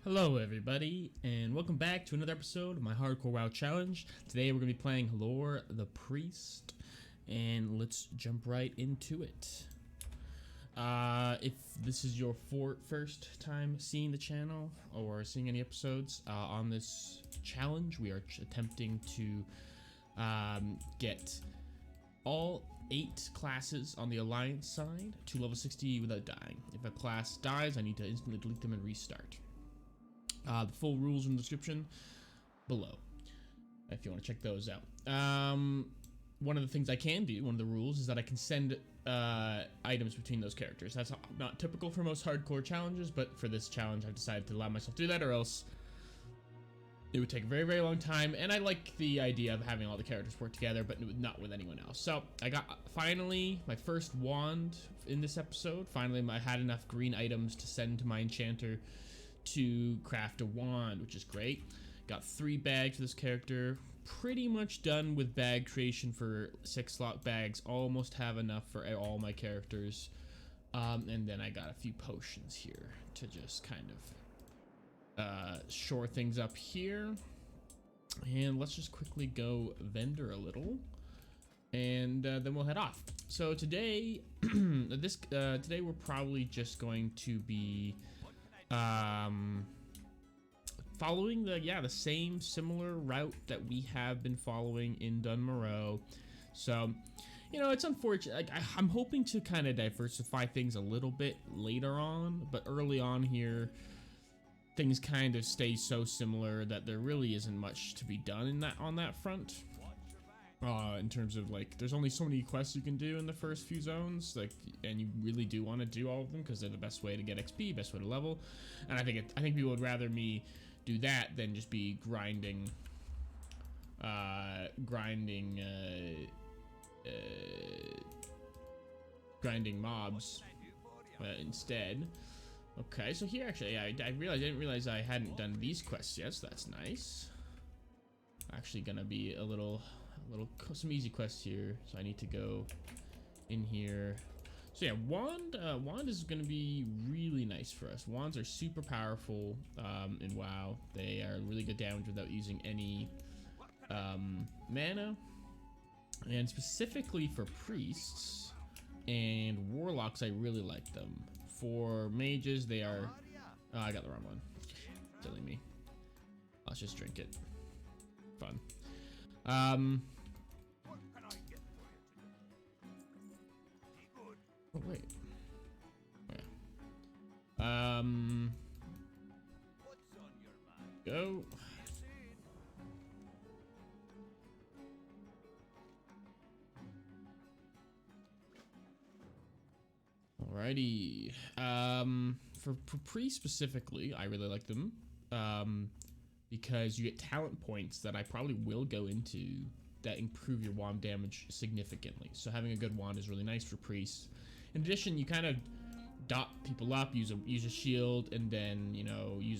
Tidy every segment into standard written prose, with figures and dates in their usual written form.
Hello everybody, and welcome back to another episode of my Hardcore WoW Challenge. Today we're going to be playing Lore the Priest, and let's jump right into it. If this is your first time seeing the channel, or seeing any episodes, on this challenge, we are attempting to get all 8 classes on the Alliance side to level 60 without dying. If a class dies, I need to instantly delete them and restart. The full rules in the description below, if you want to check those out. One of the things I can do, one of the rules, is that I can send items between those characters. That's not typical for most hardcore challenges, but for this challenge I've decided to allow myself to do that, or else it would take a very, very long time, and I like the idea of having all the characters work together, but not with anyone else. So, I got, finally, my first wand in this episode. Finally, I had enough green items to send to my enchanter to craft a wand, which is great. Got 3 bags for this character. Pretty much done with bag creation for 6 slot bags. Almost have enough for all my characters. And then I got a few potions here to just kind of shore things up here. And let's just quickly go vendor a little, and then we'll head off. So today, today we're probably just going to be following the same similar route that we have been following in Dunmoreau. So, you know, it's unfortunate. Like, I'm hoping to kind of diversify things a little bit later on, but early on here, things kind of stay so similar that there really isn't much to be done on that front. In terms of, like, there's only so many quests you can do in the first few zones, like, and you really do want to do all of them because they're the best way to get XP, best way to level. And I think people would rather me do that than just be grinding mobs instead. Okay, so here actually, I didn't realize I hadn't done these quests yet, so that's nice. Actually gonna be some easy quests here, so I need to go in here. So yeah, wand is gonna be really nice for us. Wands are super powerful in WoW. They are really good damage without using any mana, and specifically for priests and warlocks, I really like them. For mages, they are. Oh, I got the wrong one. Silly me. Let's just drink it. Fun. Oh wait. Yeah. Go. Alrighty. For priests specifically, I really like them. Because you get talent points that I probably will go into that improve your wand damage significantly. So having a good wand is really nice for priests. In addition, you kind of dot people up, use a shield, and then, you know, you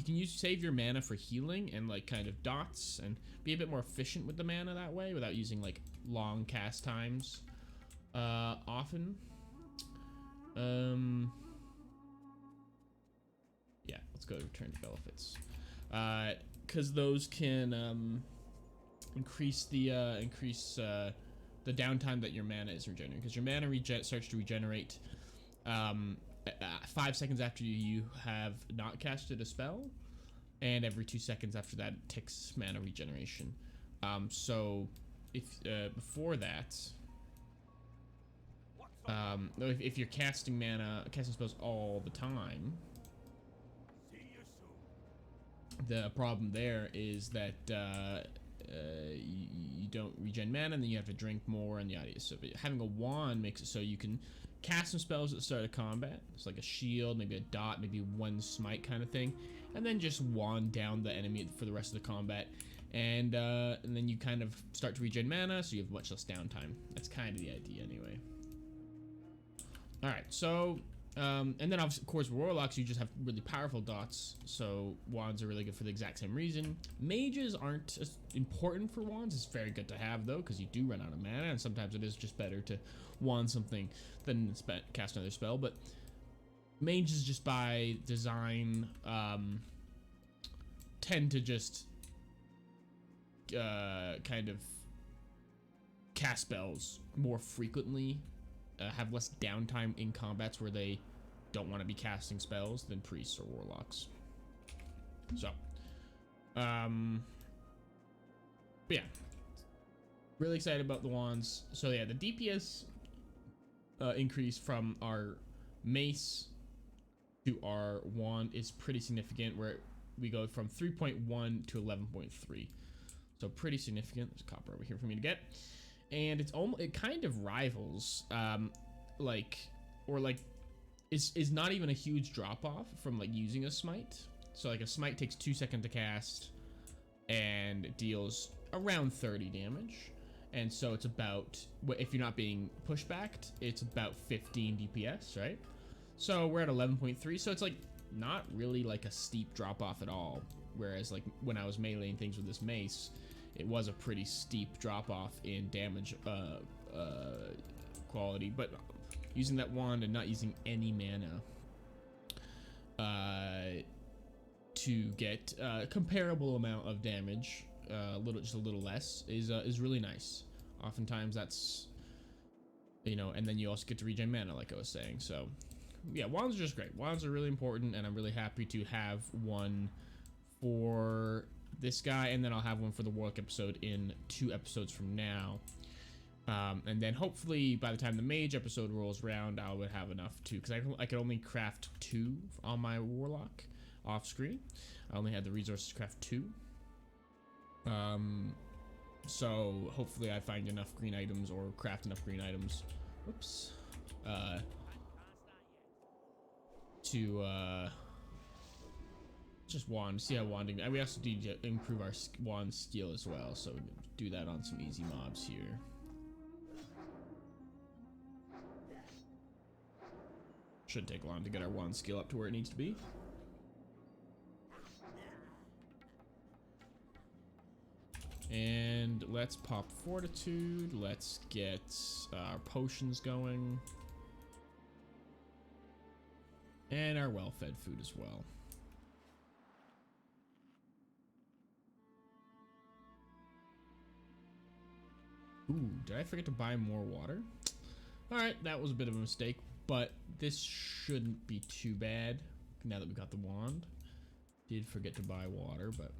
can save your mana for healing and, like, kind of dots, and be a bit more efficient with the mana that way without using, like, long cast times often. Yeah, let's go to return to benefits. Because those can increase the downtime that your mana is regenerating. Because your mana starts to regenerate 5 seconds after you have not casted a spell, and every 2 seconds after that it ticks mana regeneration. So if before that, if you're casting spells all the time, the problem there is that you don't regen mana, and then you have to drink more, and yada. So having a wand makes it so you can cast some spells at the start of combat. It's like a shield, maybe a dot, maybe one smite kind of thing, and then just wand down the enemy for the rest of the combat, and then you kind of start to regen mana, so you have much less downtime. That's kind of the idea, anyway. All right, so. And then, of course, warlocks, you just have really powerful dots, so wands are really good for the exact same reason. Mages aren't as important for wands. It's very good to have, though, because you do run out of mana, and sometimes it is just better to wand something than cast another spell. But Mages just by design tend to just kind of cast spells more frequently, have less downtime in combats where they don't want to be casting spells than priests or warlocks. So, but yeah, really excited about the wands. So yeah, the DPS increase from our mace to our wand is pretty significant, where we go from 3.1 to 11.3. So pretty significant. There's copper over here for me to get. And it's almost, it kind of rivals, is not even a huge drop off from like using a smite. So like a smite takes 2 seconds to cast and deals around 30 damage. And so it's about, if you're not being pushed back, it's about 15 DPS, right? So we're at 11.3. So it's like not really like a steep drop off at all. Whereas like when I was meleeing things with this mace, it was a pretty steep drop off in damage quality. But using that wand and not using any mana to get a comparable amount of damage, just a little less, is really nice. Oftentimes that's, you know, and then you also get to regen mana, like I was saying. So yeah, wands are just great. Wands are really important, and I'm really happy to have one for this guy, and then I'll have one for the Warlock episode in 2 episodes from now. And then hopefully by the time the Mage episode rolls around, I would have enough to, because I could only craft 2 on my Warlock off screen. I only had the resources to craft 2. So hopefully I find enough green items or craft enough green items. Whoops. To just wand, see how wanding, and we also need to improve our wand skill as well, so do that on some easy mobs here. Shouldn't take long to get our wand skill up to where it needs to be. And let's pop fortitude, let's get our potions going, and our well-fed food as well. Ooh, did I forget to buy more water? Alright, that was a bit of a mistake, but this shouldn't be too bad now that we got the wand. Did forget to buy water, but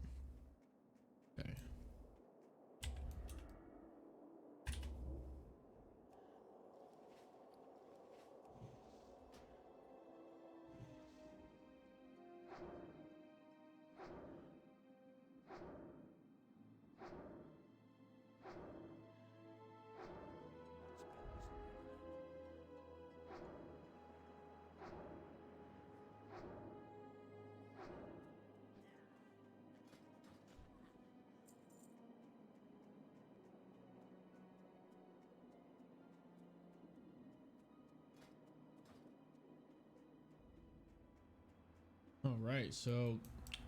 okay. Alright, so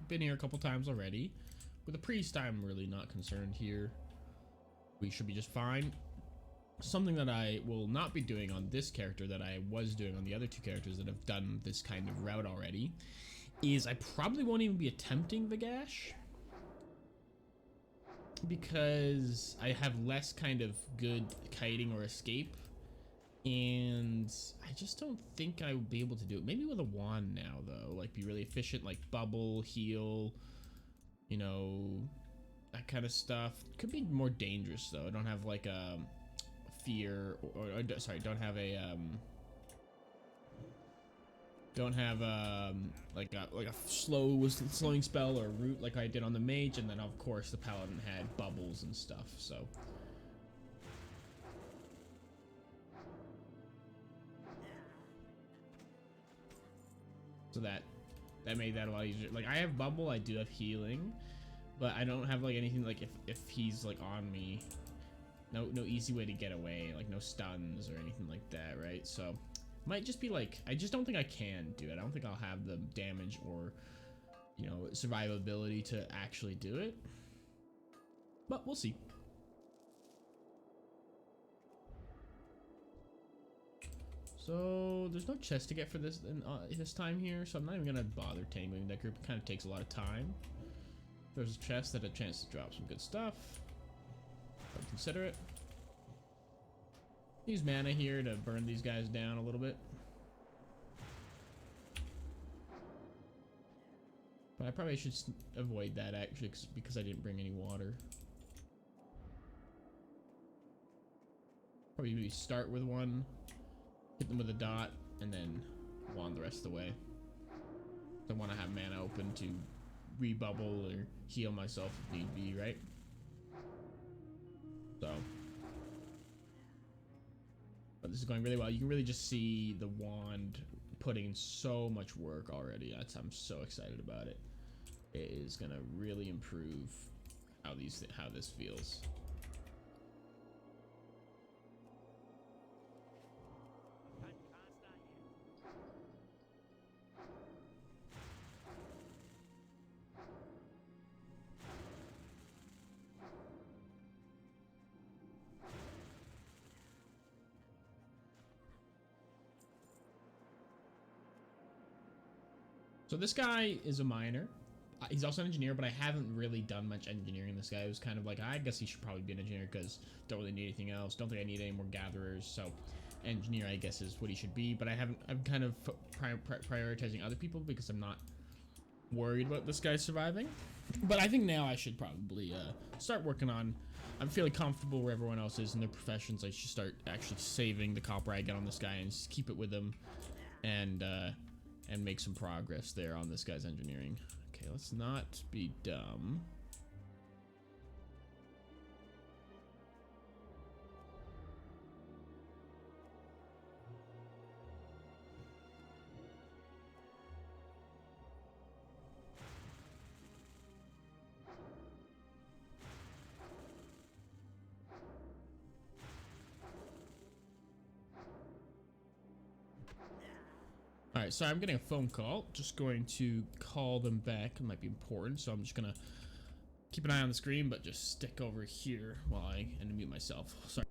been here a couple times already. With the priest, I'm really not concerned here. We should be just fine. Something that I will not be doing on this character that I was doing on the other 2 characters that have done this kind of route already is I probably won't even be attempting the gash, because I have less kind of good kiting or escape, and I just don't think I would be able to do it. Maybe with a wand now though, like be really efficient, like bubble, heal, you know, that kind of stuff. Could be more dangerous though. I don't have like a fear, or sorry, don't have a like a slowing spell or root like I did on the mage, and then of course the paladin had bubbles and stuff. So that made that a lot easier. Like I have bubble, I do have healing, but I don't have like anything like if he's like on me, no easy way to get away, like no stuns or anything like that, right? So might just be like, I just don't think I can do it. I don't think I'll have the damage or, you know, survivability to actually do it, but we'll see. So there's no chest to get for this this time here, so I'm not even gonna bother tangling that group. It kind of takes a lot of time. There's a chest that had a chance to drop some good stuff. I would consider it. Use mana here to burn these guys down a little bit. But I probably should avoid that actually because I didn't bring any water. Probably maybe start with one, hit them with a dot, and then wand the rest of the way. I want to have mana open to rebubble or heal myself if need be, right? So. But this is going really well. You can really just see the wand putting in so much work already. I'm so excited about it. It is gonna really improve how this feels. So this guy is a miner. He's also an engineer, but I haven't really done much engineering. This guy was kind of like, I guess he should probably be an engineer because don't really need anything else. Don't think I need any more gatherers. So engineer, I guess, is what he should be. But I'm kind of prioritizing other people because I'm not worried about this guy surviving. But I think now I should probably start working on. I'm feeling comfortable where everyone else is in their professions. I should start actually saving the copper I get on this guy and just keep it with him, and make some progress there on this guy's engineering. Okay, let's not be dumb. Alright, so I'm getting a phone call. Just going to call them back. It might be important, so I'm just gonna keep an eye on the screen, but just stick over here while I unmute myself. Sorry.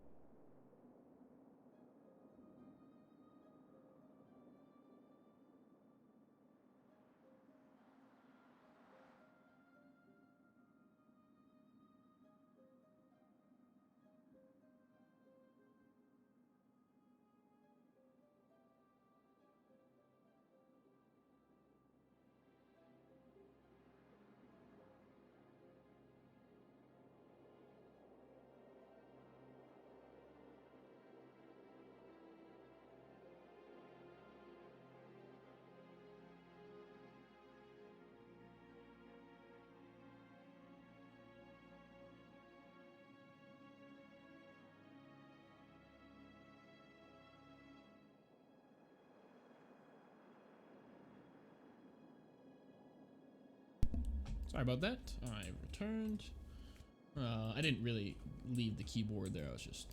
Sorry about that. I returned. I didn't really leave the keyboard there. I was just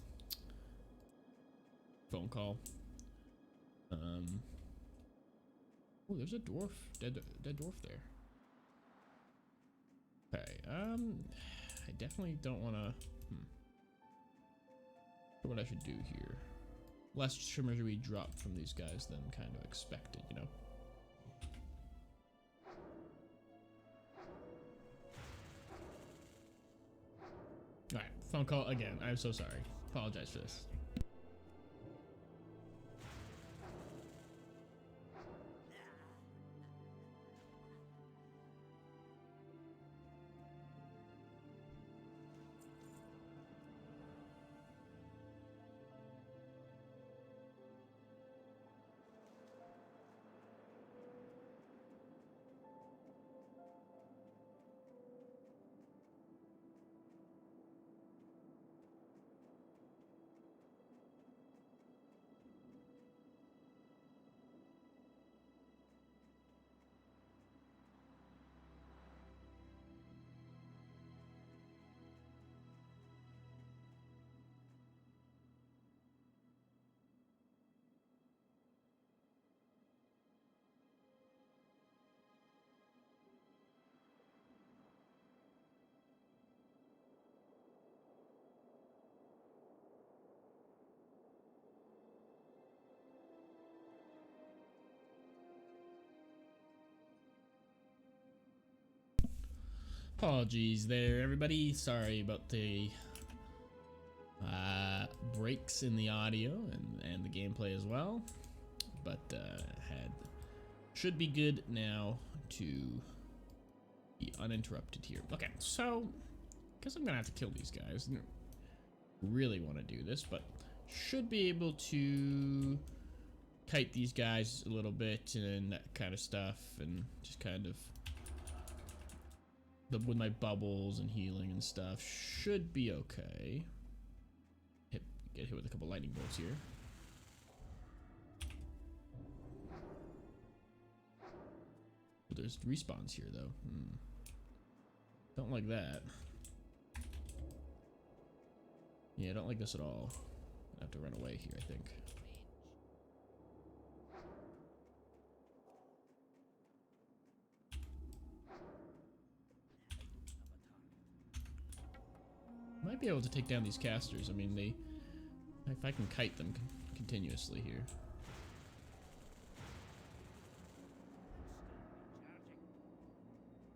phone call. Oh, there's a dwarf, dead dwarf there. Okay. I definitely don't want to. What I should do here. Less trimmers we drop from these guys than kind of expected, you know. Alright, phone call again. I'm so sorry. Apologize for this. Apologies there, everybody. Sorry about the breaks in the audio and the gameplay as well. But should be good now to be uninterrupted here. Okay, so I guess I'm gonna have to kill these guys. I don't really want to do this, but should be able to kite these guys a little bit and that kind of stuff, and just kind of with my bubbles and healing and stuff should be okay. Get hit with a couple lightning bolts here. There's respawns here though. Don't like that. Yeah, I don't like this at all. I have to run away here, I think. Might be able to take down these casters. I mean, if I can kite them continuously here.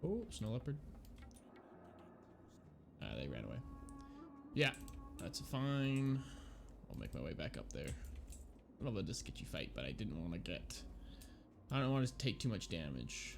Oh, snow leopard. They ran away. Yeah, that's fine. I'll make my way back up there. I don't know if this get you fight, but I didn't want to get. I don't want to take too much damage.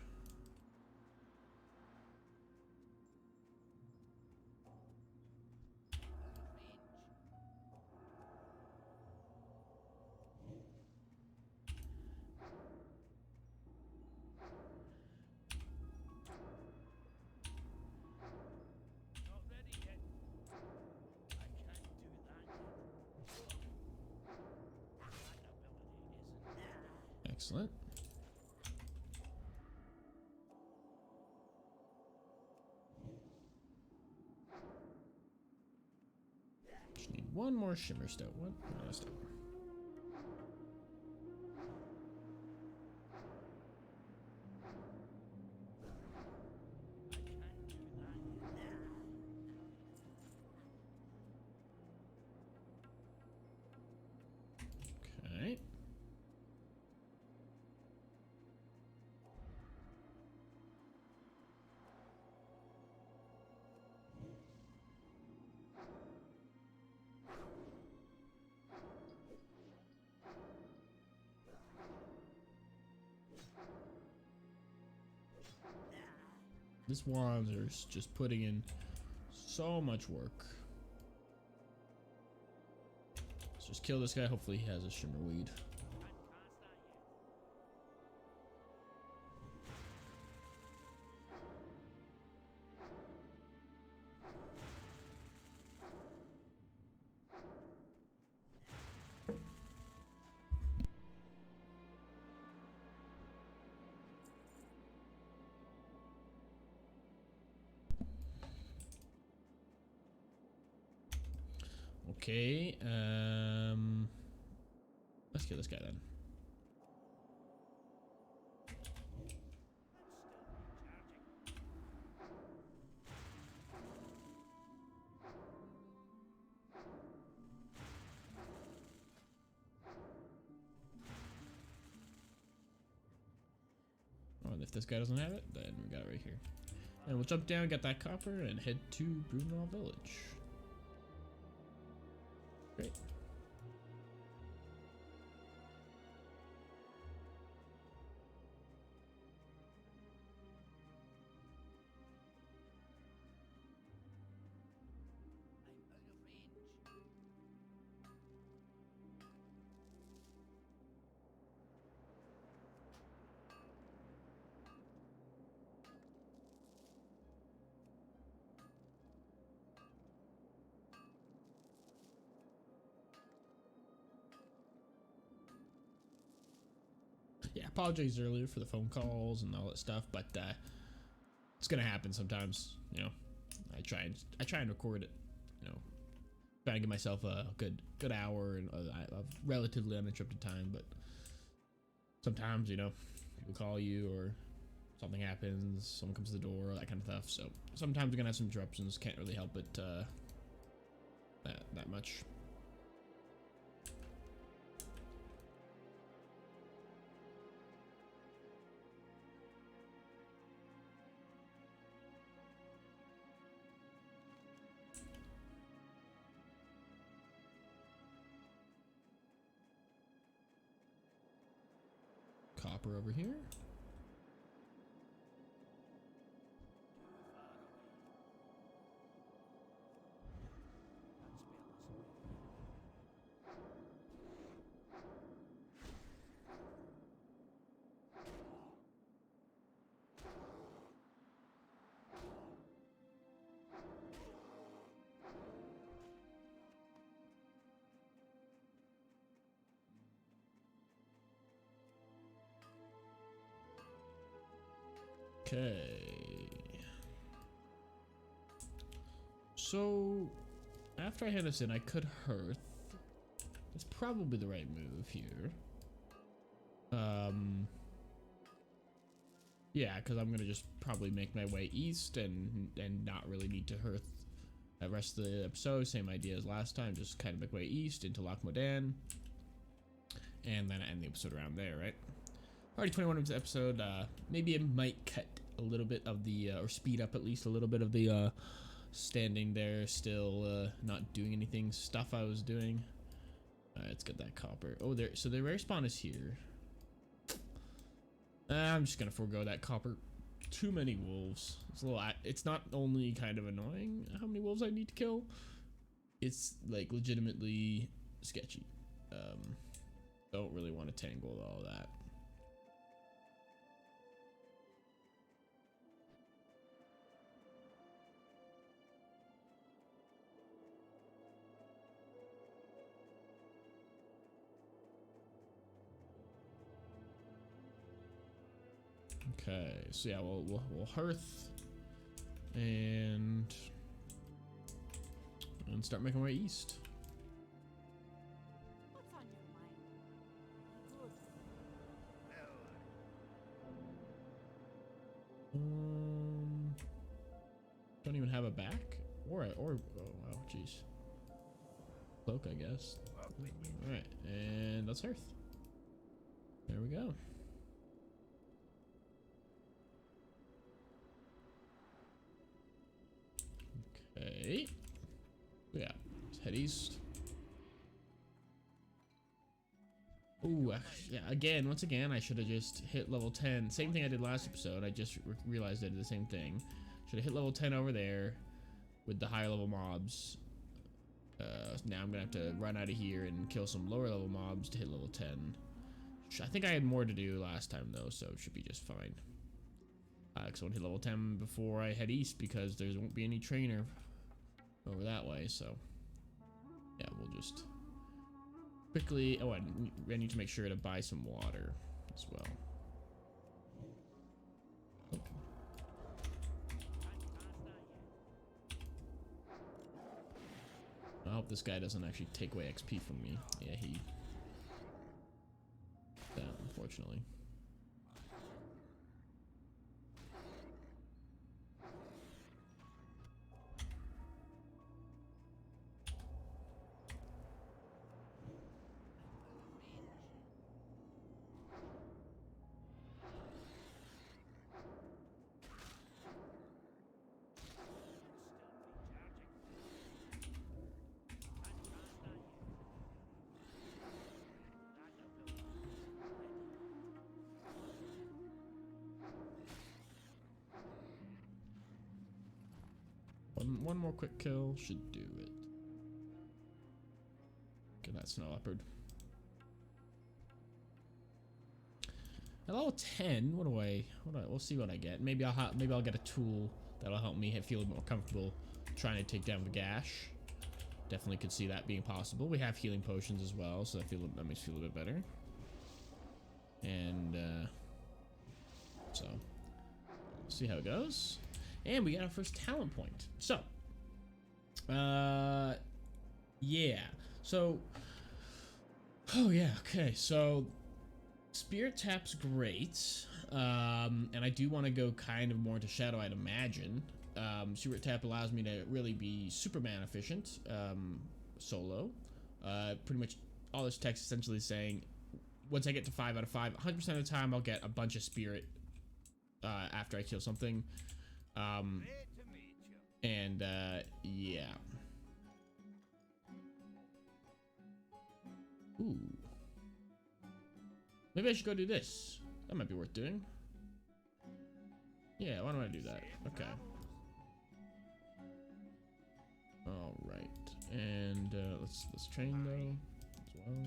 Excellent. Just need one more shimmer stone. One stone. Okay. This Wander's just putting in so much work. Let's just kill this guy. Hopefully he has a shimmer weed. Okay, let's kill this guy then. Oh, and if this guy doesn't have it, then we got it right here. And we'll jump down, get that copper, and head to Bruno Village. Great. Yeah, apologize earlier for the phone calls and all that stuff, but it's gonna happen sometimes. You know, I try and record it. You know, trying to give myself a good hour and a relatively uninterrupted time, but sometimes, you know, people call you or something happens, someone comes to the door, that kind of stuff. So sometimes we're gonna have some interruptions. Can't really help it that much. copper over here. Okay. So, after I hand this in, I could hearth. That's probably the right move here. Yeah, because I'm gonna just probably make my way east and not really need to hearth the rest of the episode. Same idea as last time, just kind of make way east into Loch Modan, and then end the episode around there, right? Already 21 minutes episode. Maybe it might cut a little bit of the, or speed up at least a little bit of the standing there, still not doing anything stuff I was doing. Let's get that copper. Oh, there. So the rare spawn is here. I'm just gonna forego that copper. Too many wolves. It's a little. It's not only kind of annoying how many wolves I need to kill. It's like legitimately sketchy. Don't really want to tangle with all that. Okay, so yeah, we'll hearth and start making our way east. What's on your mind? Don't even have a back or oh wow, jeez. Cloak, I guess. All right, and let's hearth. There we go. Okay. Yeah, let's head east. Ooh, yeah, once again, I should have just hit level 10. Same thing I did last episode. I just realized I did the same thing. Should have hit level 10 over there with the higher level mobs. Now I'm gonna have to run out of here and kill some lower level mobs to hit level 10. I think I had more to do last time though, so it should be just fine. Because I want to hit level 10 before I head east because there won't be any trainer over that way, so yeah, we'll just quickly. Oh, I need to make sure to buy some water as well. Okay. I hope this guy doesn't actually take away XP from me. Yeah, he did, unfortunately. One more quick kill should do it. Get that snow leopard. At level 10, we'll see what I get. Maybe I'll get a tool that'll help me feel more comfortable trying to take down the gash. Definitely could see that being possible. We have healing potions as well, so that makes me feel a bit better. And so see how it goes. And we got our first talent point. So, yeah. So, oh yeah, okay. So, Spirit Tap's great. And I do want to go kind of more into Shadow, I'd imagine. Spirit Tap allows me to really be Superman efficient, solo. Pretty much all this text essentially saying, once I get to 5 out of 5, 100% of the time I'll get a bunch of Spirit after I kill something. Yeah. Ooh. Maybe I should go do this. That might be worth doing. Yeah, why don't I do that? Okay. All right, and let's train though as well.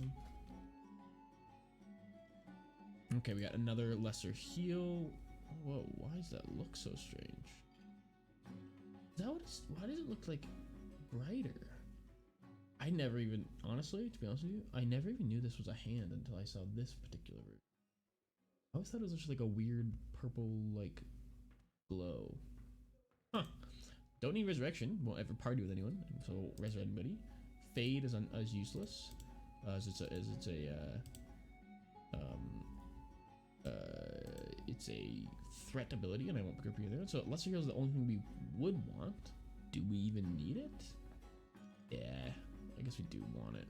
Okay, we got another lesser heal. Whoa, why does that look so strange? Is that what it's, why does it look like brighter? I never even, honestly, to be honest with you, I never even knew this was a hand until I saw this particular version. I always thought it was just like a weird purple like glow. Huh. Don't need resurrection. Won't ever party with anyone, so resurrect anybody. Fade is useless, as it's a threat ability, and I won't grip you there. So lesser heal is the only thing we would want. Do we even need it? Yeah, I guess we do want it.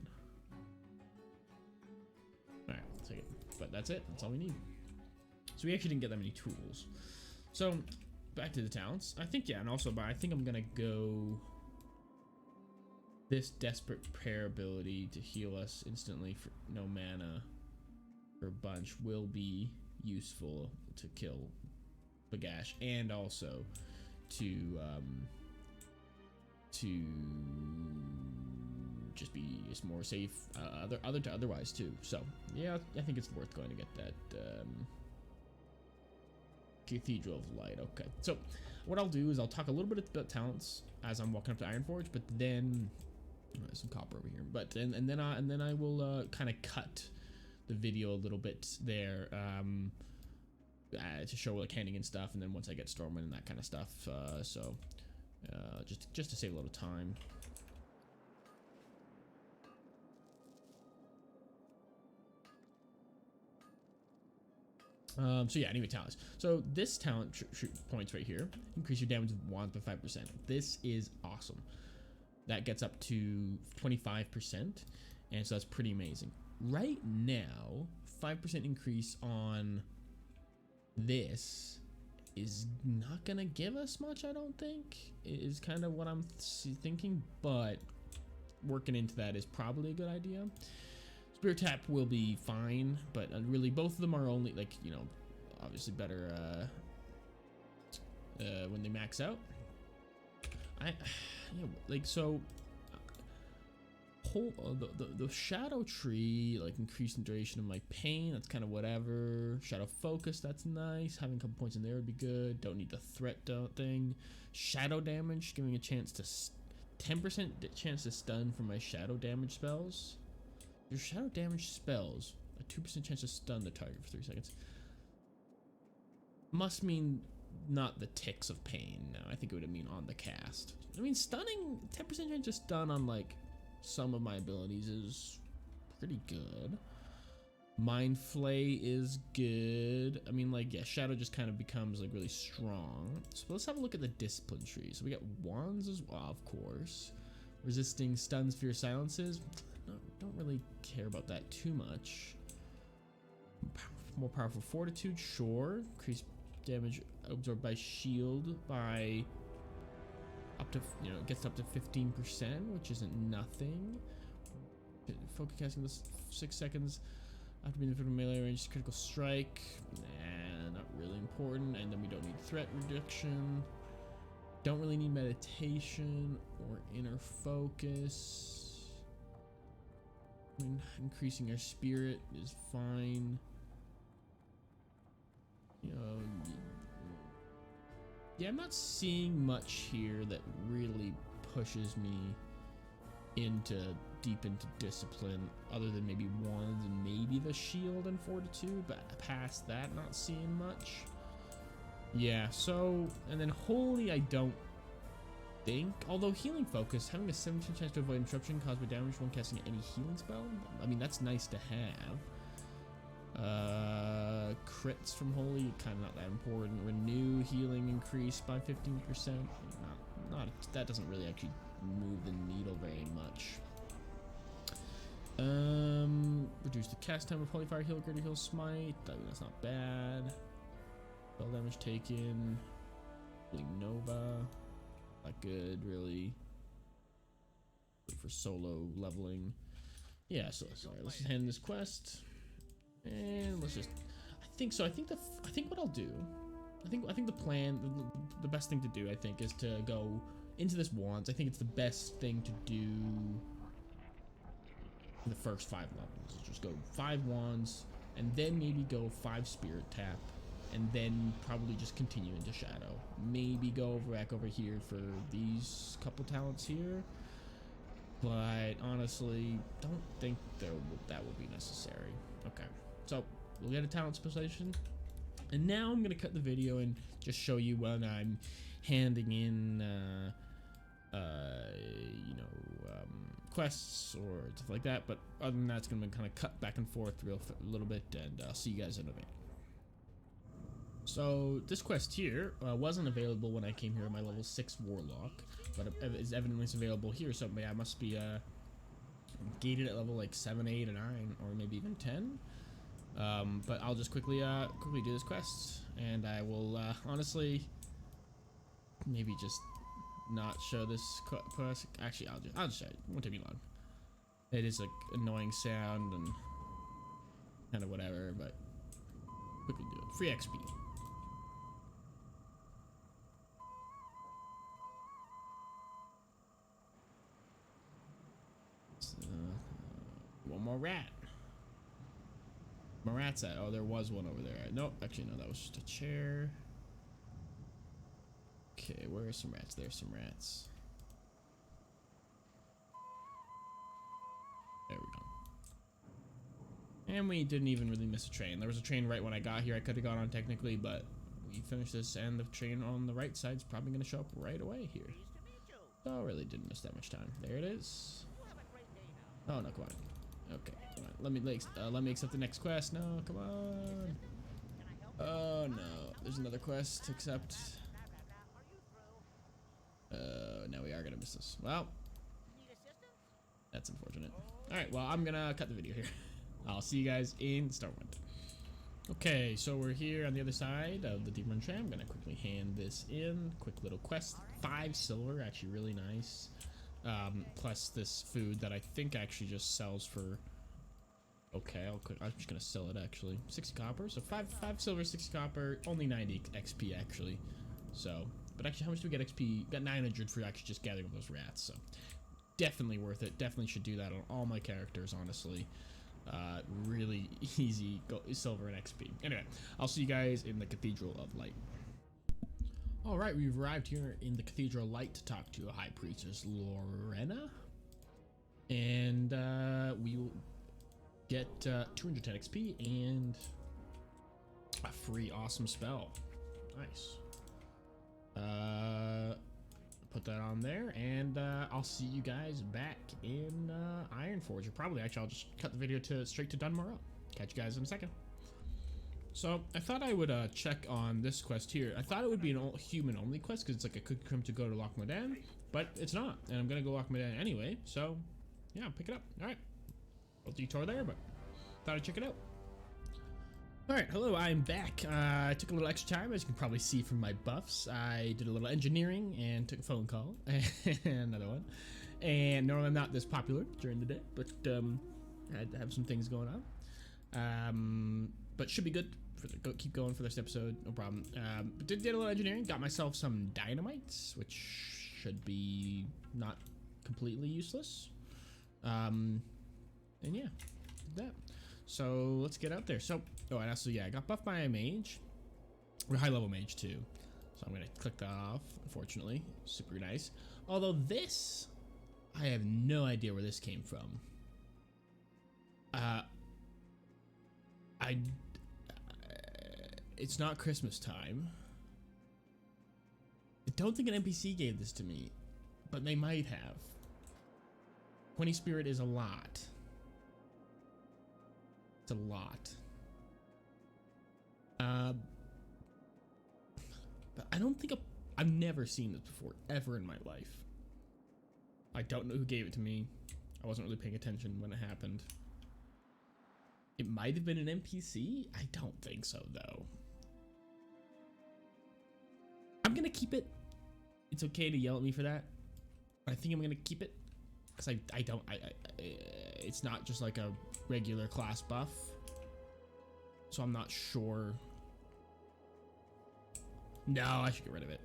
All right, let's take it. But that's it. That's all we need. So we actually didn't get that many tools. So back to the talents. I think, yeah, and also, but I think I'm gonna go this desperate prayer ability to heal us instantly for no mana for a bunch will be useful to kill Bagash, and also to just be more safe otherwise too. So yeah, I think it's worth going to get that Cathedral of Light. Okay, so what I'll do is I'll talk a little bit about talents as I'm walking up to Ironforge, but then there's some copper over here, but and then I will kind of cut the video a little bit there to show like handing and stuff, and then once I get Stormwind and that kind of stuff, so just to save a little time. So yeah, anyway, talents. So this talent points right here, increase your damage with wands by 5%. This is awesome. That gets up to 25%, and so that's pretty amazing. Right now, 5% increase on this is not gonna give us much, I don't think, is kind of what I'm thinking, but working into that is probably a good idea. Spirit Tap will be fine, but really both of them are only, like, you know, obviously better when they max out. Yeah, like, so the shadow tree, like, increasing duration of my pain, that's kind of whatever. Shadow focus, that's nice. Having a couple points in there would be good. Don't need the threat thing. Shadow damage, giving a chance to 10% chance to stun from my shadow damage spells. Your shadow damage spells a 2% chance to stun the target for 3 seconds. Must mean not the ticks of pain. No, I think it would mean on the cast. I mean, stunning, 10% chance to stun on like some of my abilities is pretty good. Mind Flay is good. I mean, like, yeah, Shadow just kind of becomes like really strong. So let's have a look at the discipline tree. So we got wands as well, of course. Resisting stuns, fear, silences. No, don't really care about that too much. More powerful fortitude, sure. Increased damage absorbed by shield by up to, you know, it gets up to 15%, which isn't nothing. Focus casting this 6 seconds after being in melee range. Critical strike, nah, not really important. And then we don't need threat reduction. Don't really need meditation or inner focus. I mean, increasing our spirit is fine. You know, yeah, I'm not seeing much here that really pushes me deep into discipline, other than maybe wands and maybe the shield and fortitude, but past that, not seeing much. Yeah, so, and then holy, I don't think, although healing focus, having a 17% chance to avoid interruption caused by damage when casting any healing spell, I mean, that's nice to have. Crits from holy, kind of not that important. Renew healing increase by 15%, not that doesn't really actually move the needle very much. Reduce the cast time of holy fire, heal, greater heal, smite. I mean, that's not bad. Spell damage taken. Holy Nova, not good really. Good for solo leveling. Yeah, so sorry, let's just hand this quest. And let's just, I think so. I think what I'll do, I think the plan, the best thing to do, I think, is to go into this wands. I think it's the best thing to do in the first 5 levels. Just go 5 wands, and then maybe go 5 spirit tap, and then probably just continue into shadow. Maybe go back over here for these couple talents here, but honestly, don't think that will be necessary. Okay, so we'll get a talent specialization, and now I'm gonna cut the video and just show you when I'm handing in quests or stuff like that. But other than that, it's gonna kind of cut back and forth a little bit, and I'll see you guys in a bit. So this quest here wasn't available when I came here, my level 6 warlock, but it is evidently available here. So yeah, I must be gated at level like 7, 8, or 9, or maybe even 10. But I'll just quickly do this quest, and I will honestly maybe just not show this quest. Actually, I'll just show it. It won't take me long. It is like annoying sound and kind of whatever, but quickly do it. Free XP. One more rat. My rat's at? Oh, there was one over there. Nope, actually no, that was just a chair. Okay, where are some rats? There's some rats. There we go. And we didn't even really miss a train. There was a train right when I got here. I could have gone on technically, but we finished this, and the train on the right side is probably going to show up right away here. So really didn't miss that much time. There it is. Oh no, come on. Okay, come on. Let me accept the next quest. No, come on. Oh no, there's another quest to accept. Now we are gonna miss this. Well, that's unfortunate. All right, well, I'm gonna cut the video here. I'll see you guys in Starwind. Okay, so we're here on the other side of the Deep Run Tram. I'm gonna quickly hand this in. Quick little quest. 5 silver, actually really nice. Plus this food that I think actually just sells for. Okay, I'm just gonna sell it actually. 60 copper, so 5 silver, 60 copper, only 90 XP actually. So, but actually, how much do we get XP? Got 900 for actually just gathering those rats. So, definitely worth it. Definitely should do that on all my characters, honestly. Really easy silver and XP. Anyway, I'll see you guys in the Cathedral of Light. All right, we've arrived here in the Cathedral of Light to talk to a High Priestess, Lorena, and we will get 210 XP and a free awesome spell. Nice. Put that on there, and I'll see you guys back in Ironforge. Or probably, actually, I'll just cut the video straight to Dunmorrow. Catch you guys in a second. So I thought I would check on this quest here. I thought it would be an human-only quest because it's like a cookie crumb to go to Loch Modan, but it's not, and I'm gonna go Loch Modan anyway. So yeah, pick it up. All right, a detour there, but thought I'd check it out. All right, hello, I'm back. I took a little extra time, as you can probably see from my buffs. I did a little engineering and took a phone call, another one. And normally I'm not this popular during the day, but I had to have some things going on. But should be good. Keep going for this episode, no problem. But did a little engineering, got myself some dynamites, which should be not completely useless. And yeah, did that. So let's get out there. So, oh, and also, yeah, I got buffed by a mage, or high level mage too. So I'm gonna click that off. Unfortunately, super nice. Although this, I have no idea where this came from. It's not Christmas time. I don't think an NPC gave this to me, but they might have. 20 spirit is a lot. It's a lot. But I don't think I've never seen this before, ever in my life. I don't know who gave it to me. I wasn't really paying attention when it happened. It might have been an NPC? I don't think so, though. I'm gonna keep it. It's okay to yell at me for that. I think I'm gonna keep it. Because it's not just like a regular class buff. so I'm not sure. No, I should get rid of it.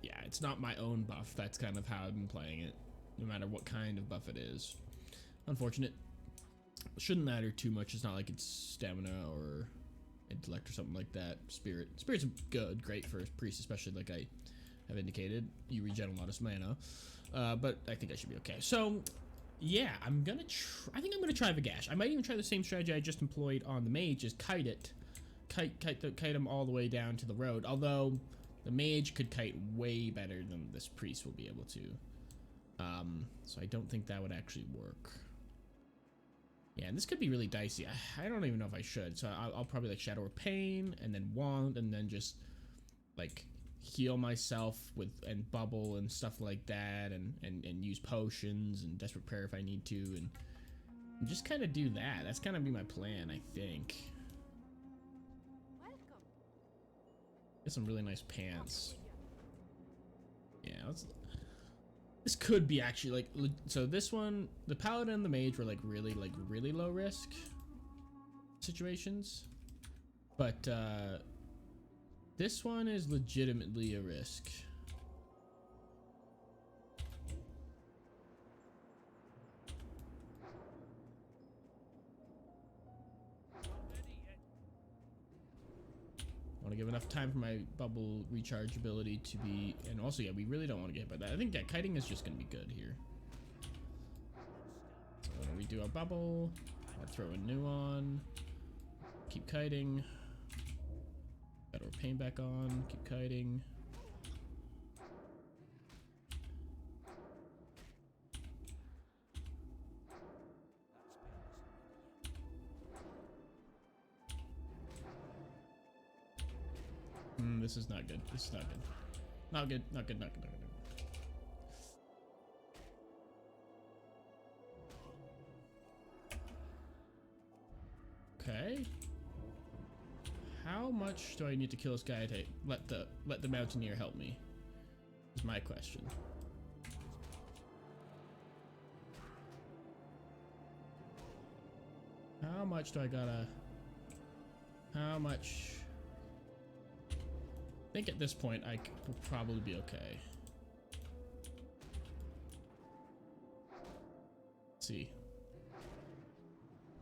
Yeah, it's not my own buff. That's kind of how I've been playing it, no matter what kind of buff it is. Unfortunate. Shouldn't matter too much. It's not like it's stamina or intellect or something like that. Spirit's good, great for a priest, especially like I have indicated. You regen a lot of mana, but I think I should be okay. So yeah, I think I'm gonna try Vagash. I might even try the same strategy I just employed on the mage, is kite him all the way down to the road. Although the mage could kite way better than this priest will be able to. So I don't think that would actually work. Yeah, and this could be really dicey. I don't even know if I should. So I'll probably like Shadow of Pain and then Wand and then just like heal myself with and bubble and stuff like that and use potions and Desperate Prayer if I need to and just kind of do that. That's kind of be my plan, I think. Get some really nice pants. Yeah, this could be actually like, so this one, the paladin and the mage were like really low risk situations, but this one is legitimately a risk. I want to give enough time for my bubble recharge ability to be, and also yeah, we really don't want to get hit by that. I think that kiting is just going to be good here. So when we do our bubble, I'll throw a new on, keep kiting, got our pain back on, keep kiting. This is not good. This is not good. Not good. Not good. Not good. Not good. Okay. How much do I need to kill this guy to let the mountaineer help me? Is my question. How much do I gotta? How much? I think at this point I will probably be okay. Let's see.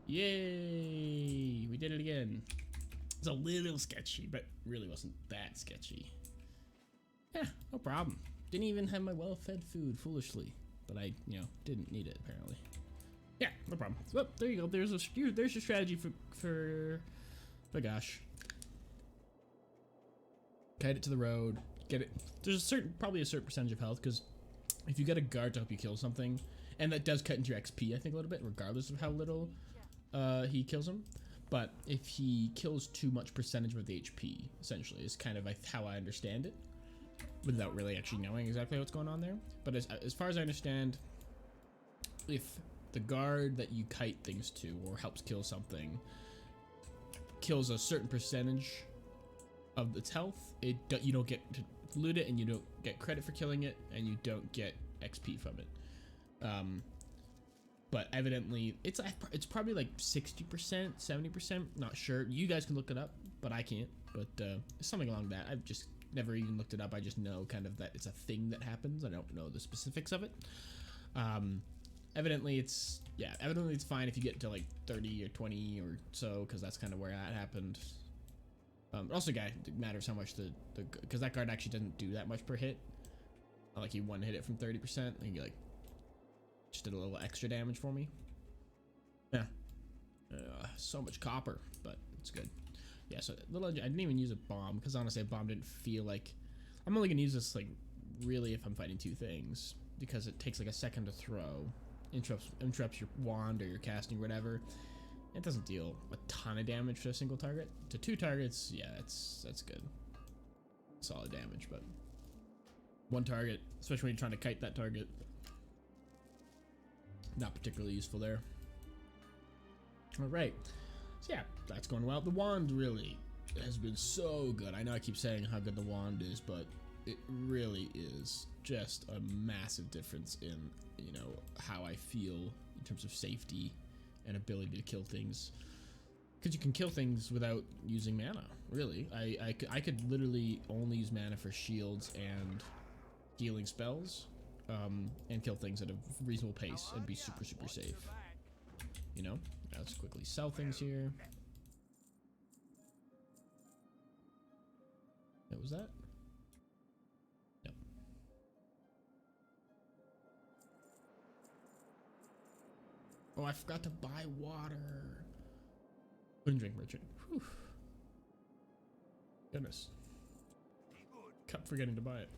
Yay! We did it again. It's a little sketchy, but really wasn't that sketchy. Yeah, no problem. Didn't even have my well-fed food, foolishly. But I, didn't need it, apparently. Yeah, no problem. So, there you go. There's your strategy for gosh. Kite it to the road, get it. There's probably a certain percentage of health, because if you get a guard to help you kill something, and that does cut into your XP, I think, a little bit, regardless of how little he kills him. But if he kills too much percentage of the HP, essentially, is kind of how I understand it, without really actually knowing exactly what's going on there. But as far as I understand, if the guard that you kite things to or helps kill something kills a certain percentage of its health, you don't get to loot it, and you don't get credit for killing it, and you don't get XP from it. But evidently it's probably like 60%, 70%, not sure. You guys can look it up, but I can't. But something along that. I've just never even looked it up. I just know kind of that it's a thing that happens. I don't know the specifics of it. Evidently it's fine if you get to like 30 or 20 or so, because that's kind of where that happened. Also, guy, it matters how much because that guard actually doesn't do that much per hit. Like he one hit it from 30%, and he like just did a little extra damage for me. Yeah, so much copper, but it's good. Yeah, so I didn't even use a bomb, because honestly, a bomb didn't feel like. I'm only gonna use this like really if I'm fighting two things, because it takes like a second to throw, interrupts your wand or your casting or whatever. It doesn't deal a ton of damage to a single target. To two targets, yeah, that's good. Solid damage, but one target, especially when you're trying to kite that target, not particularly useful there. All right, so yeah, that's going well. The wand really has been so good. I know I keep saying how good the wand is, but it really is just a massive difference in, how I feel in terms of safety and ability to kill things. Because you can kill things without using mana, really. I could literally only use mana for shields and healing spells, and kill things at a reasonable pace and be super, super safe. You know? Let's quickly sell things here. What was that? Yep. Oh, I forgot to buy water. Wouldn't drink merchant. Whew. Goodness. Kept forgetting to buy it.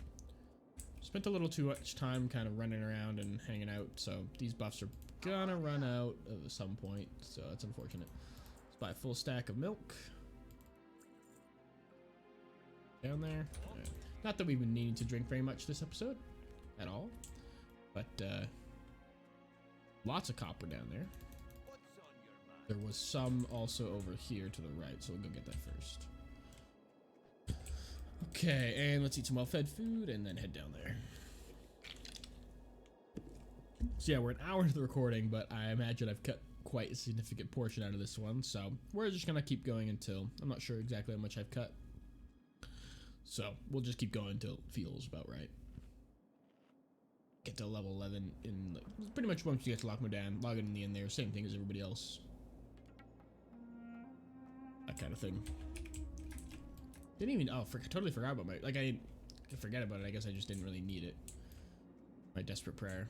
Spent a little too much time kind of running around and hanging out, so these buffs are gonna run out at some point, so that's unfortunate. Let's buy a full stack of milk. Down there. Right. Not that we've been needing to drink very much this episode at all, but lots of copper down there. There was some also over here to the right, so we'll go get that first. Okay, and let's eat some well-fed food and then head down there. So yeah, we're an hour into the recording, but I imagine I've cut quite a significant portion out of this one, so we're just gonna keep going until, I'm not sure exactly how much I've cut. So we'll just keep going until it feels about right. Get to level 11 in, like, pretty much once you get to Lochmodan, log in the end there, same thing as everybody else. That kind of thing. Didn't even, oh, totally forgot about my, like, I didn't forget about it, I guess I just didn't really need it. My desperate prayer.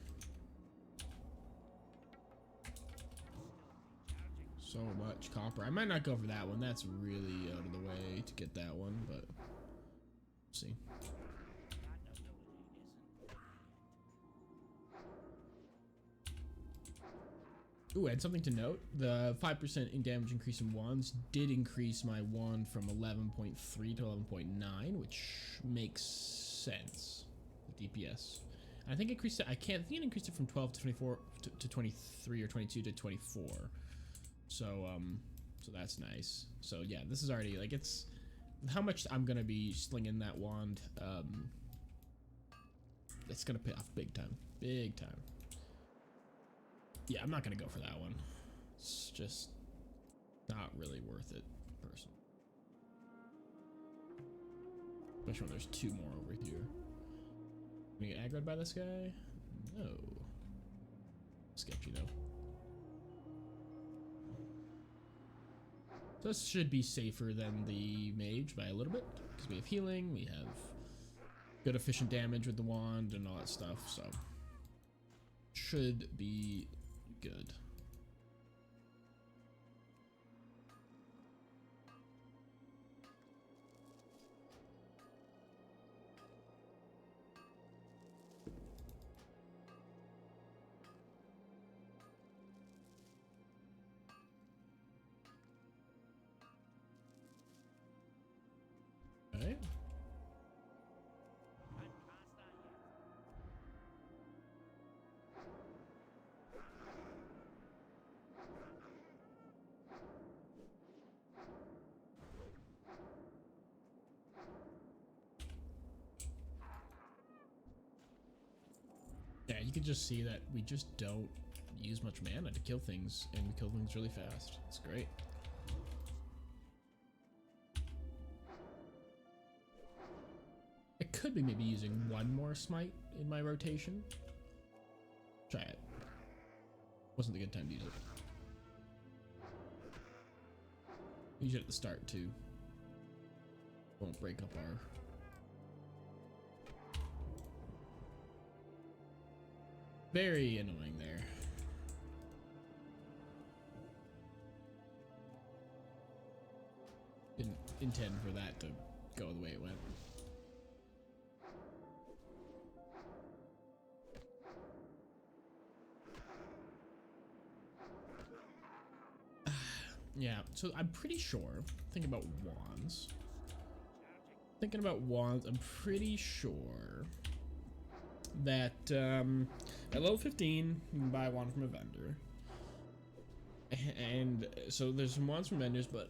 So much copper. I might not go for that one, that's really out of the way to get that one, but we'll see. Ooh, and something to note, the 5% in damage increase in wands did increase my wand from 11.3 to 11.9, which makes sense. The DPS. And I think it increased it, I think it increased it from 12 to 24 to 23 or 22 to 24. So, so that's nice. So yeah, this is already, like, it's how much I'm gonna be slinging that wand. It's gonna pay off big time. Big time. Yeah, I'm not gonna go for that one. It's just not really worth it, personally. Especially when there's two more over here. Gonna get aggroed by this guy? No. Sketchy though. This should be safer than the mage by a little bit, because we have healing, we have good efficient damage with the wand and all that stuff, so should be good. Okay. Yeah, you can just see that we just don't use much mana to kill things, and we kill things really fast. It's great. I could be maybe using one more smite in my rotation. Try it. Wasn't a good time to use it. Use it at the start too. Won't break up our... Very annoying there. Didn't intend for that to go the way it went. Yeah, so I'm pretty sure, thinking about wands, I'm pretty sure that at level 15 you can buy a wand from a vendor, and so there's some wands from vendors, but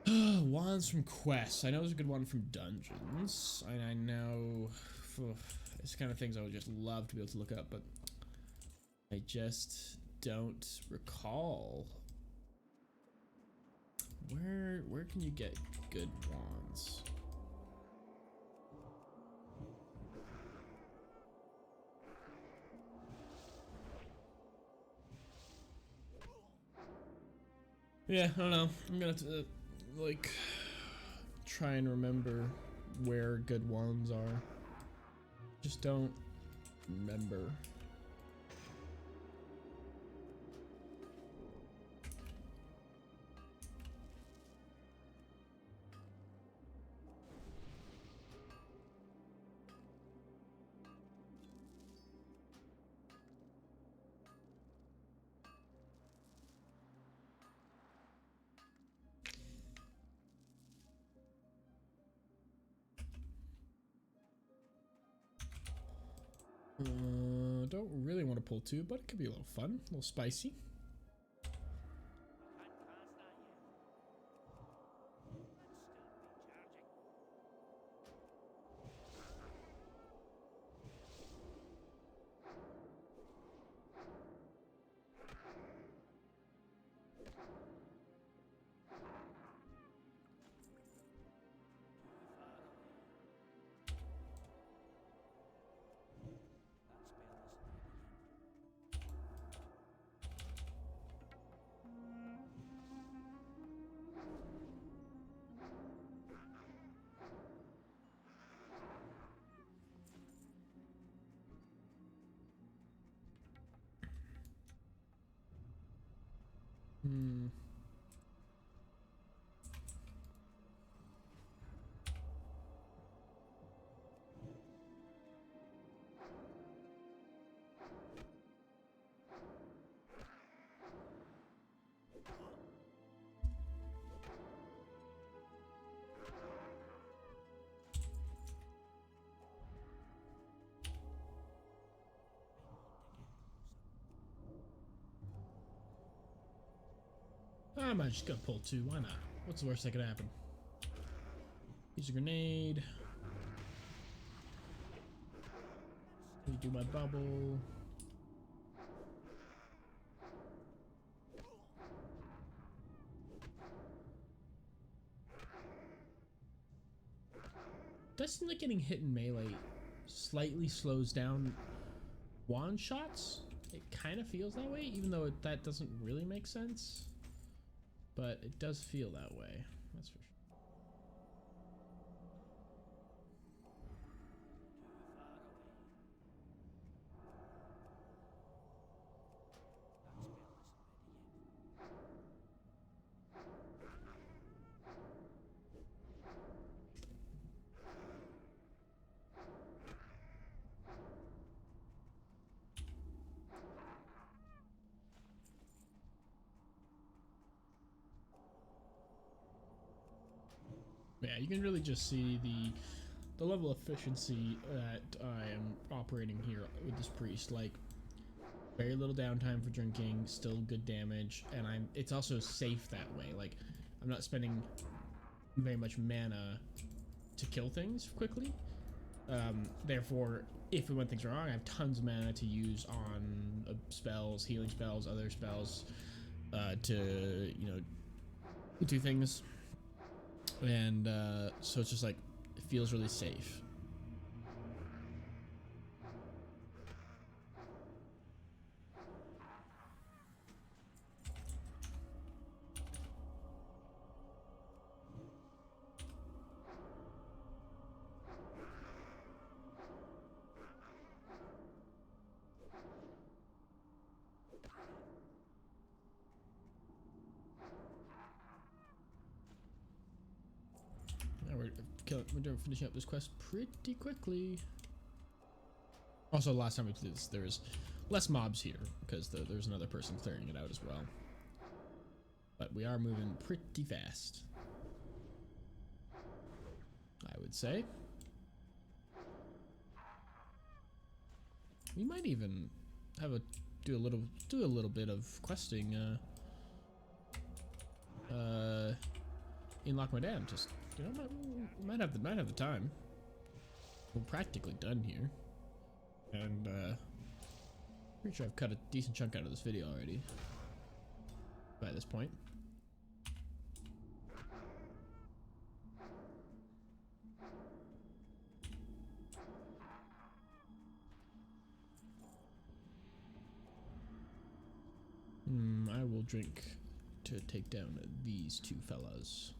wands from quests, I know there's a good one from dungeons, and I know it's kind of things I would just love to be able to look up, but I just don't recall Where can you get good wands? Yeah, I don't know. I'm gonna have to like try and remember where good wands are. Just don't remember. Don't really want to pull two, but it could be a little fun, a little spicy. Hmm. I'm just gonna pull two. Why not? What's the worst that could happen? Use a grenade. Redo my bubble. Does seem like getting hit in melee slightly slows down wand shots. It kind of feels that way, even though that doesn't really make sense. But it does feel that way. That's for sure. Yeah, you can really just see the level of efficiency that I am operating here with this priest. Like, very little downtime for drinking, still good damage, and it's also safe that way. Like, I'm not spending very much mana to kill things quickly. Therefore, if and when things are wrong, I have tons of mana to use on spells, healing spells, other spells, to, you know, do things. And so it's just like, it feels really safe. We're finishing up this quest pretty quickly. Also, last time we did this, there was less mobs here because there's another person clearing it out as well. But we are moving pretty fast, I would say. We might even have do a little bit of questing in Lock My Dam. Just, you know, might have the time. We're practically done here, and pretty sure I've cut a decent chunk out of this video already by this point. I will drink to take down these two fellas.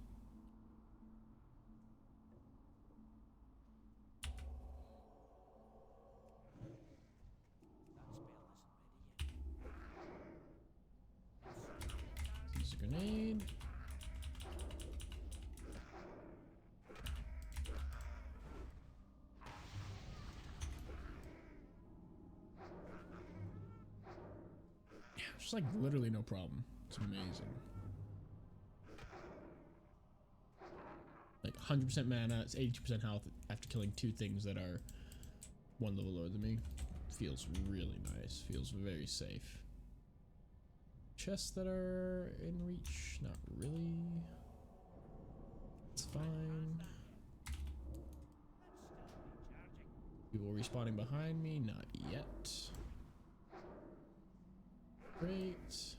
Use a grenade. Just like literally no problem. It's amazing. Like 100% mana, it's 82% health after killing two things that are one level lower than me. Feels really nice. Feels very safe. Chests that are in reach, not really. It's fine. People respawning behind me, not yet. Great.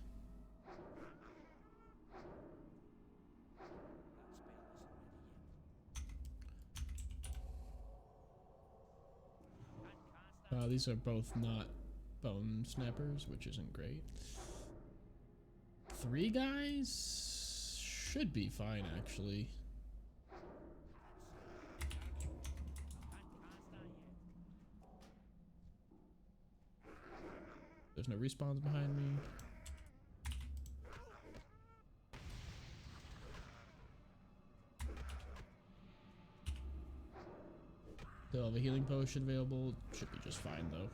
These are both not bone snappers, which isn't great. 3 guys should be fine, actually. There's no respawns behind me. Still have a healing potion available. Should be just fine though.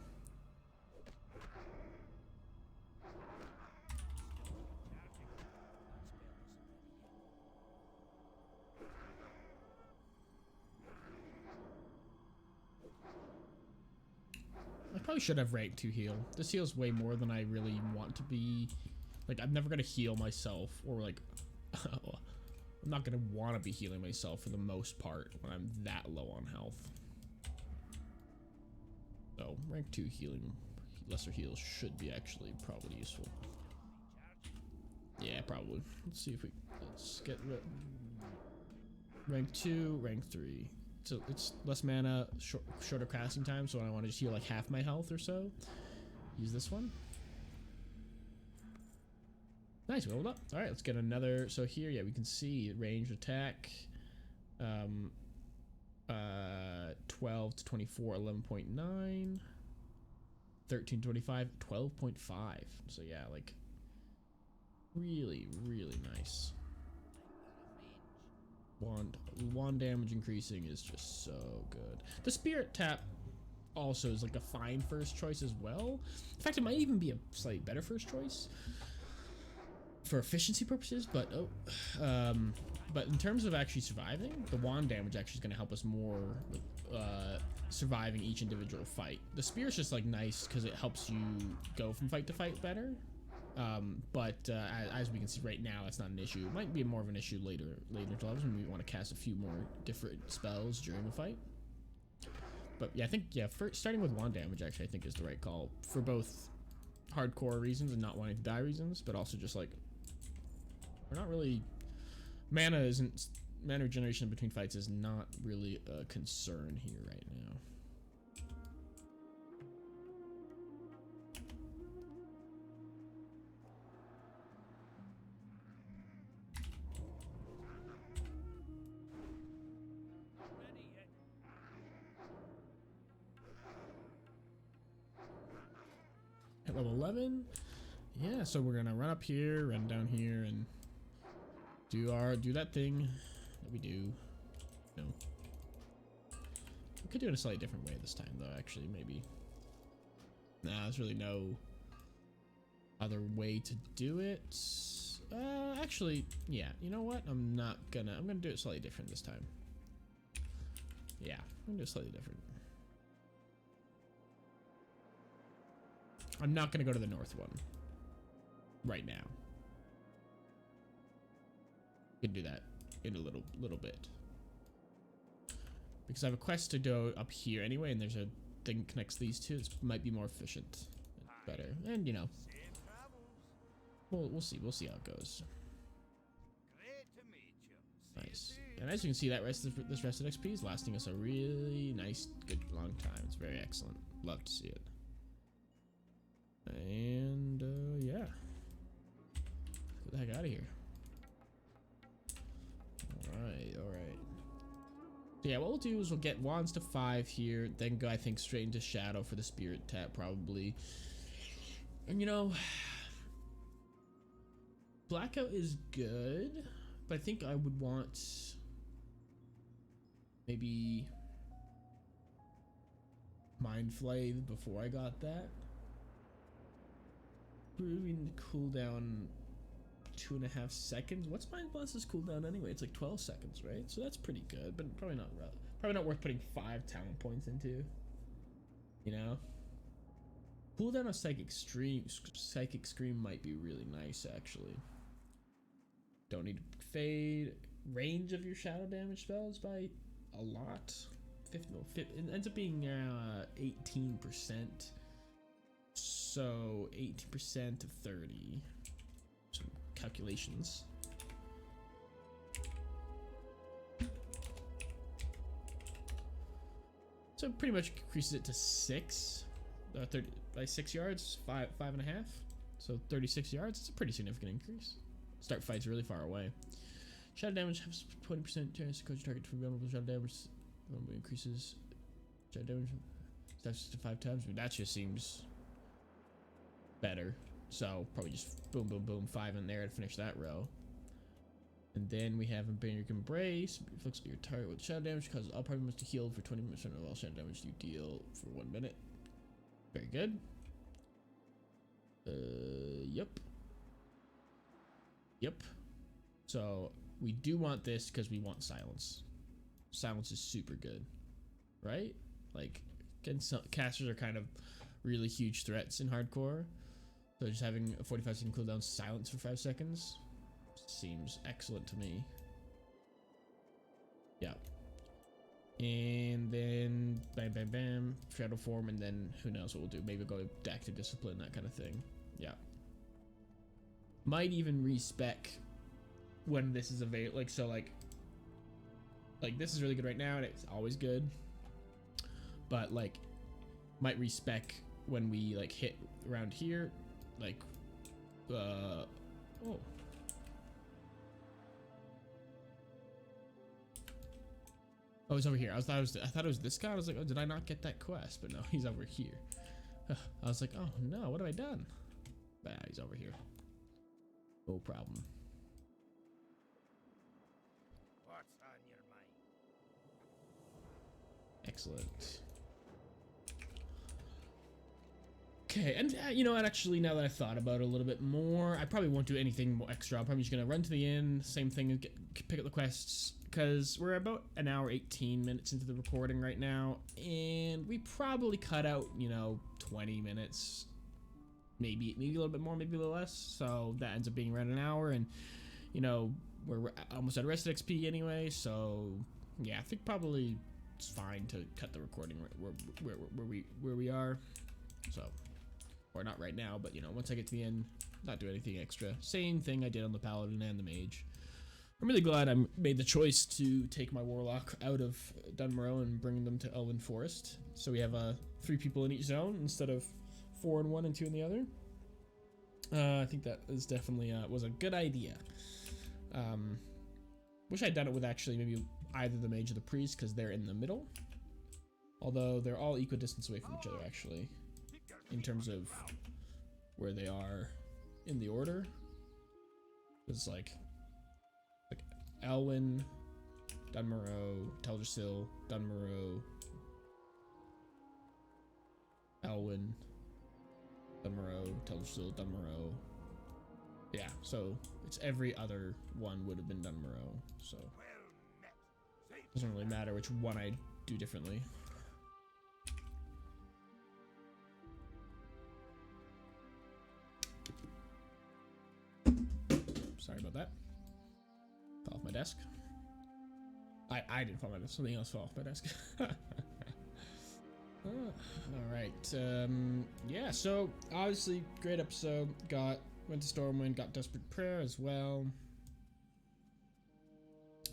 I probably should have rank 2 heal. This heals way more than I really want to be. Like, I'm never gonna heal myself, or like, I'm not gonna want to be healing myself for the most part when I'm that low on health. So, rank 2 healing, lesser heals should be actually probably useful. Yeah, probably. Let's see if let's get rank 2, rank 3. So it's less mana, shorter casting time, so when I want to just heal like half my health or so, use this one. Nice, we leveled up. Alright, let's get another. So here, yeah, we can see range attack. 12 to 24, 11.9. 13 to 25, 12.5. So yeah, like really, really nice. Wand damage increasing is just so good. The spirit tap also is like a fine first choice as well. In fact, it might even be a slightly better first choice for efficiency purposes, but but in terms of actually surviving, the wand damage actually is going to help us more with surviving each individual fight. The spear's just like nice because it helps you go from fight to fight better. But as we can see right now, it's not an issue. It might be more of an issue later into levels when we want to cast a few more different spells during the fight. But yeah, I think starting with wand damage actually I think is the right call for both hardcore reasons and not wanting to die reasons, but also just like we're not really mana regeneration between fights is not really a concern here right now. At level 11, yeah. So we're gonna run up here, run down here, and do that thing that we do. No, we could do it a slightly different way this time, though. Actually, maybe. Nah, there's really no other way to do it. Actually, yeah. You know what? I'm gonna do it slightly different this time. Yeah, I'm gonna do it slightly different. I'm not gonna go to the north one right now. We can do that in a little bit because I have a quest to go up here anyway, and there's a thing that connects these two. It might be more efficient, and better, and you know, we'll see how it goes. Nice, and as you can see, that this rested XP is lasting us a really nice, good long time. It's very excellent. Love to see it. And yeah, the heck out of here. All right. So yeah, what we'll do is we'll get wands to 5 here, then go, I think, straight into shadow for the spirit tap probably. And you know, blackout is good, but I think I would want maybe mind flay before I got that. Proving cooldown 2.5 seconds. What's Mind Blast's cooldown anyway? It's like 12 seconds, right? So that's pretty good, but probably not worth putting 5 talent points into. You know? Cooldown of Psychic Scream might be really nice, actually. Don't need to fade. Range of your shadow damage spells by a lot. 50, it ends up being 18%. So 18% of 30. Some calculations. So pretty much increases it to 6. 30 by 6 yards, 5.5. So 36 yards. It's a pretty significant increase. Start fights really far away. Shadow damage has 20% chance to cause your target for vulnerable shadow damage. Increases shadow damage steps to 5 times. I mean, that just seems better. So probably just boom, boom, boom, 5 in there to finish that row. And then we have Barbaric Embrace. Inflicts your target with shadow damage, causes all party members to heal for 20% of all shadow damage you deal for 1 minute. Very good. Yep. So we do want this because we want silence. Silence is super good, right? Like, casters are kind of really huge threats in hardcore. So just having a 45-second cooldown silence for 5 seconds seems excellent to me. Yeah. And then bam, bam, bam, shadow form, and then who knows what we'll do. Maybe go to active discipline, that kind of thing. Yeah. Might even respec when this is available. Like, so like this is really good right now, and it's always good. But like, might respec when we like hit around here, like, oh. Oh, he's over here. I thought it was this guy. I was like, oh, did I not get that quest? But no, he's over here. I was like, oh no, what have I done? But yeah, he's over here. No problem. What's on your mind? Excellent. Okay, and you know what? Actually, now that I've thought about it a little bit more, I probably won't do anything more extra. I'm probably just gonna run to the inn, same thing, and pick up the quests, because we're about an hour 18 minutes into the recording right now, and we probably cut out, you know, 20 minutes, maybe a little bit more, maybe a little less. So that ends up being around an hour, and you know, we're almost at rested XP anyway. So yeah, I think probably it's fine to cut the recording where we are. So. Or not right now, but you know, once I get to the end, not do anything extra. Same thing I did on the Paladin and the Mage. I'm really glad I made the choice to take my Warlock out of Dunmorrow and bring them to Elven Forest. So we have 3 people in each zone instead of 4 in one and 2 in the other. I think that is definitely was a good idea. Wish I'd done it with actually maybe either the Mage or the Priest, because they're in the middle. Although they're all equidistance away from each other actually, in terms of where they are in the order. It's like Elwyn, Dunmorrow, Teldrassil, Dunmorrow, Elwyn, Dunmorrow, Teldrassil, Dunmorrow. Yeah, so it's every other one would have been Dunmorrow, so it doesn't really matter which one I do differently. Sorry about that. Fell off my desk. I didn't fall off my desk. Something else fell off my desk. All right. Yeah. So obviously, great episode. Went to Stormwind. Got Desperate Prayer as well,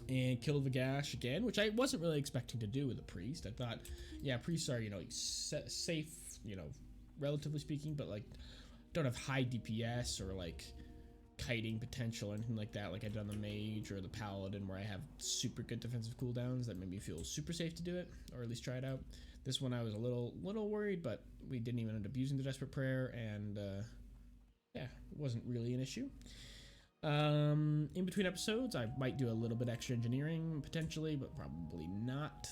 and killed Vagash again, which I wasn't really expecting to do with a priest. I thought, yeah, priests are, you know, safe, you know, relatively speaking, but like don't have high DPS or like kiting potential or anything like that, like I did on the mage or the paladin, where I have super good defensive cooldowns that made me feel super safe to do it, or at least try it out. This one I was a little worried, but we didn't even end up using the Desperate Prayer, and yeah, it wasn't really an issue. In between episodes, I might do a little bit extra engineering potentially, but probably not.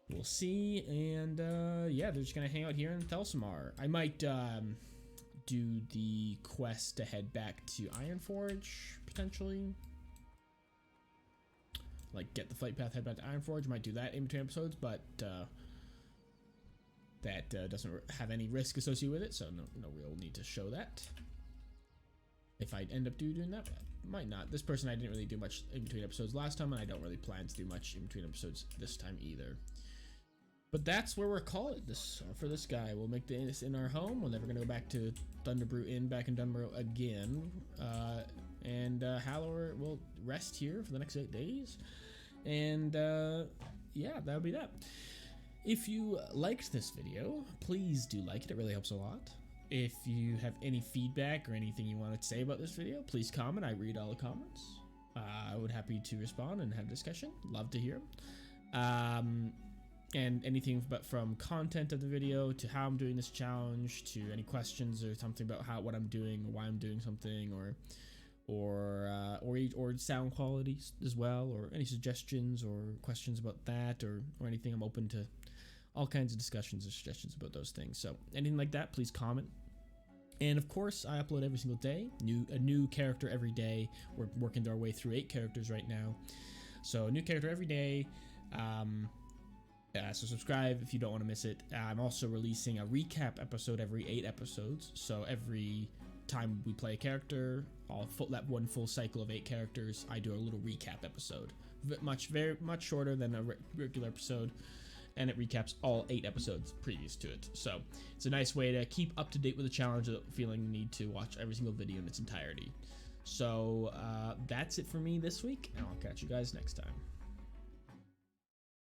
We'll see. And yeah, they're just gonna hang out here in Thelsamar. I might do the quest to head back to Ironforge potentially. Like get the flight path, head back to Ironforge. Might do that in between episodes, but that doesn't have any risk associated with it, so no real need to show that. If I end up doing that, might not. This person I didn't really do much in between episodes last time, and I don't really plan to do much in between episodes this time either. But that's where we're calling it this for this guy. We'll make this in our home. We're never gonna go back to Thunderbrew Inn back in Dunborough again. And Hallower will rest here for the next 8 days. And yeah, that would be that. If you liked this video, please do like it. It really helps a lot. If you have any feedback or anything you want to say about this video, please comment. I read all the comments. I would happy to respond and have a discussion. Love to hear them. And anything but from content of the video to how I'm doing this challenge to any questions or something about what I'm doing or why I'm doing something or sound quality as well, or any suggestions or questions about that or anything. I'm open to all kinds of discussions or suggestions about those things. So anything like that, please comment. And of course, I upload every single day, a new character every day. We're working our way through 8 characters right now, so a new character every day. So subscribe if you don't want to miss it. I'm also releasing a recap episode every 8 episodes. So every time we play a character, that one full cycle of 8 characters, I do a little recap episode. Very much shorter than a regular episode, and it recaps all 8 episodes previous to it. So it's a nice way to keep up to date with the challenge without feeling the need to watch every single video in its entirety. So that's it for me this week, and I'll catch you guys next time.